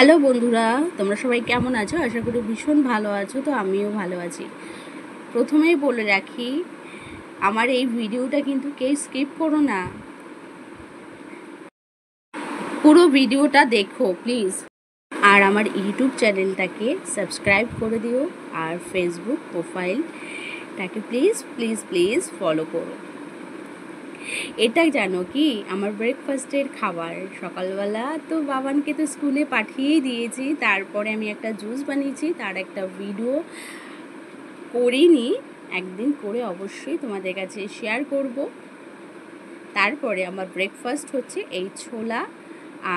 Hello বন্ধুরা, তোমরা সবাই কেমন আছো? আশা করি ভীষণ ভালো আছো। তো আমিও ভালো আছি। প্রথমেই বলে রাখি, আমার এই ভিডিওটা কিন্তু কেউ স্কিপ করো না, পুরো ভিডিওটা দেখো প্লিজ। আর আমার ইউটিউব চ্যানেলটাকে সাবস্ক্রাইব করে দিও, আর ফেসবুক প্রোফাইলটাকে প্লিজ প্লিজ প্লিজ ফলো করো। এটাই জানো কি, আমার ব্রেকফাস্টের খাবার সকালবেলা তো বাবানকে তো স্কুলে পাঠিয়েই দিয়েছি, তারপরে আমি একটা জুস বানিয়েছি, তার একটা ভিডিও করিনি, একদিন করে অবশ্যই তোমাদের কাছে শেয়ার করব। তারপরে আমার ব্রেকফাস্ট হচ্ছে এই ছোলা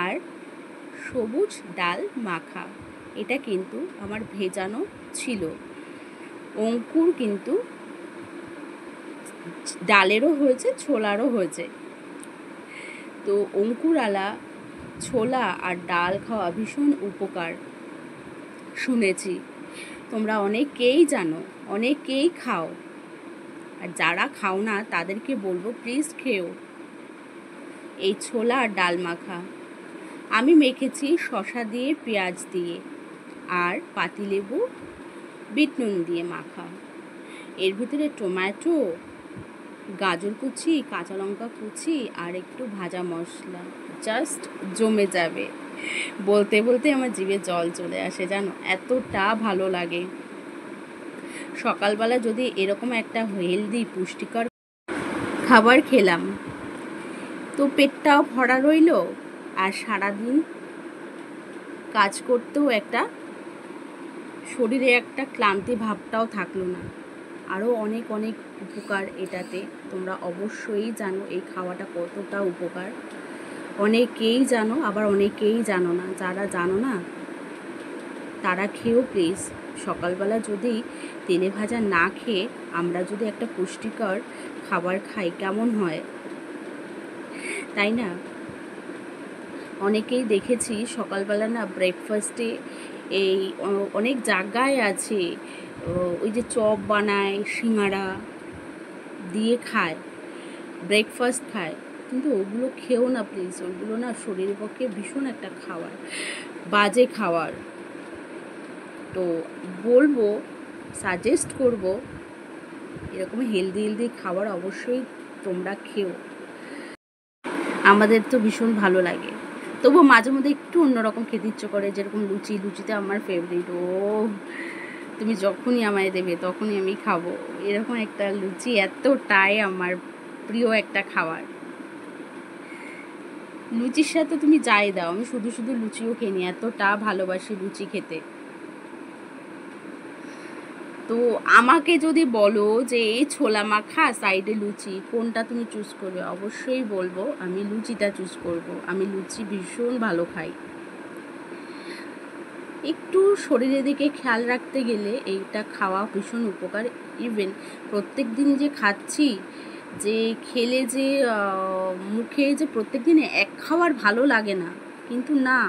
আর সবুজ ডাল মাখা। এটা কিন্তু আমার ভেজানো ছিল, অঙ্কুর কিন্তু ডালেরও হয়েছে ছোলারও হয়েছে। তো অঙ্কুরালা ছোলা আর ডাল খাওয়া ভীষণ উপকার শুনেছি, তোমরা অনেকেই জানো, অনেকেই খাও, আর যারা খাও না তাদেরকে বলবো প্লিজ খেও এই ছোলা আর ডাল মাখা। আমি মেখেছি শসা দিয়ে, পেঁয়াজ দিয়ে, আর পাতিলেবু বিট নুন দিয়ে মাখা। এর ভিতরে টমেটো, গাজর কুচি, কাঁচা লঙ্কা কুচি আর একটু ভাজা মশলা, জাস্ট জমে যাবে। বলতে বলতে আমার জিভে জল চলে আসে, জানো, এতটা ভালো লাগে। সকালবেলা যদি এরকম একটা হেলদি পুষ্টিকর খাবার খেলাম তো পেটটাও ভরা রইল, আর সারাদিন কাজ করতেও একটা শরীরে একটা ক্লান্তি ভাবটাও থাকলো না। আরও অনেক অনেক উপকার এটাতে, তোমরা অবশ্যই জানো এই খাওয়াটা কতটা উপকার। অনেকেই জানো, আবার অনেকেই জানো না। যারা জানো না তারা খেয়েও প্লিজ। সকালবেলা যদি তেলে ভাজা না খেয়ে আমরা যদি একটা পুষ্টিকর খাবার খাই কেমন হয়, তাই না? অনেকেই দেখেছি সকালবেলা না ব্রেকফাস্টে এই অনেক জায়গায় আছে ওই যে চপ বানায়, সিঙ্গাড়া দিয়ে খায়, ব্রেকফাস্ট খায়, কিন্তু ওগুলো খেও না প্লিজ। ওগুলো না শরীরের পক্ষে ভীষণ একটা খাবার, বাজে খাবার। তো বলবো, সাজেস্ট করব এরকম হেলদি হেলদি খাবার অবশ্যই তোমরা খেও। আমাদের তো ভীষণ ভালো লাগে, তবুও মাঝে মধ্যে একটু অন্যরকম খেতে ইচ্ছে করে, যেরকম লুচি। লুচিতে আমার ফেভারিট, ও তুমি যখনই আমায় দেবে তখনই আমি খাবো, এরকম একটা লুচি এতটাই আমার প্রিয় একটা খাবার। লুচির সাথে তুমি যাই দাও, আমি শুধু শুধু লুচিও খেয়ে নিই, এতটা ভালোবাসি লুচি খেতে। তো আমাকে যদি বলো যে এই ছোলা মাখা সাইডে লুচি, কোনটা তুমি চুজ করবে, অবশ্যই বলবো আমি লুচিটা চুজ করব। আমি লুচি ভীষণ ভালো খাই। একটু শরীরের দিকে খেয়াল রাখতে গেলে এইটা খাওয়া ভীষণ উপকার। ইভেন প্রত্যেক দিন যে খাচ্ছি, যে খেলে যে মুখে যে প্রত্যেক দিন এক খাওয়ার ভালো লাগে না, কিন্তু না,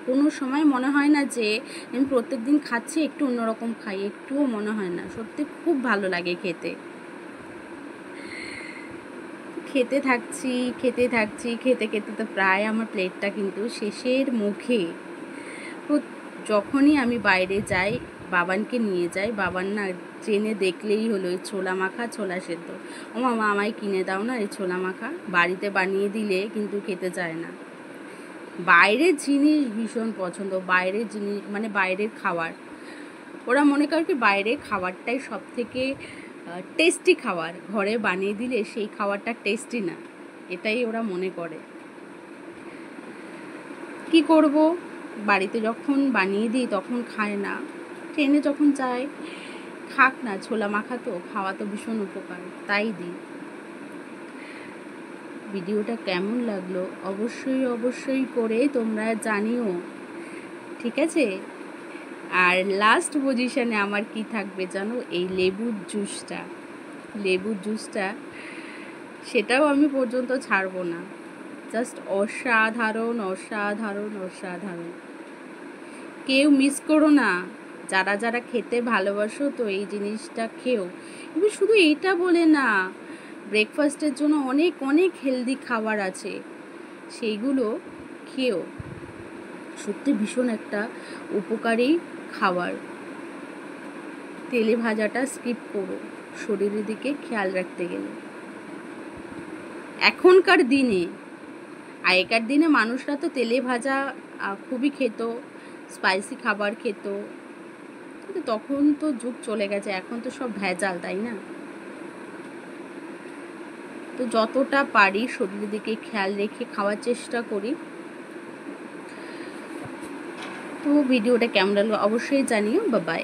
কোনো সময় মনে হয় না যে আমি প্রত্যেক দিন খাচ্ছি একটু অন্যরকম খাই, একটুও মনে হয় না। সত্যি খুব ভালো লাগে খেতে। খেতে থাকছি খেতে থাকছি, খেতে খেতে তো প্রায় আমার প্লেটটা কিন্তু শেষের মুখে। যখনই আমি বাইরে যাই, বাবানকে নিয়ে যাই, বাবান না ট্রেনে দেখলেই হলো এই ছোলা মাখা, ছোলা সেদ্ধ। ও মামা আমায় কিনে দাও না এই ছোলা মাখা, বাড়িতে বানিয়ে দিলে কিন্তু খেতে চায় না। বাইরের জিনিস ভীষণ পছন্দ, বাইরের জিনিস মানে বাইরের খাবার। ওরা মনে করে কি বাইরের খাবারটাই সব থেকে টেস্টি খাবার, ঘরে বানিয়ে দিলে সেই খাবারটা টেস্টি না, এটাই ওরা মনে করে। কি করব, বাড়িতে যখন বানিয়ে দিই তখন খায় না, ট্রেনে যখন যায় খাক না, ছোলা মাখা তো খাওয়া তো ভীষণ উপকার, তাই দিই। ভিডিওটা কেমন লাগলো অবশ্যই অবশ্যই করে তোমরা জানিও, ঠিক আছে? আর লাস্ট পজিশনে আমার কি থাকবে জানো, এই লেবুর জুসটা। লেবুর জুসটা সেটাও আমি পর্যন্ত ছাড়বো না, জাস্ট অসাধারণ অসাধারণ অসাধারণ। কেউ মিস করো না, যারা যারা খেতে ভালোবাসো তো এই জিনিসটা খেও। কিন্তু শুধু এইটা বলে না, ব্রেকফাস্টের জন্য অনেক অনেক হেলদি খাবার আছে, সেইগুলো খেও। সত্যি ভীষণ একটা উপকারী খাবার। তেলে ভাজাটা স্কিপ করো শরীরের দিকে খেয়াল রাখতে গেলে। এখনকার দিনে, আগেকার দিনে মানুষরা তো তেলে ভাজা খুবই খেত, স্পাইসি খাবার খেত, কিন্তু তখন তো যুগ চলে গেছে, এখন তো সব ভেজাল, তাই না? তো যতটা পারি শরীরের দিকে খেয়াল রেখে খাওয়ার চেষ্টা করি। তো ভিডিওটা কেমন লাগলো অবশ্যই জানিও। Bye bye.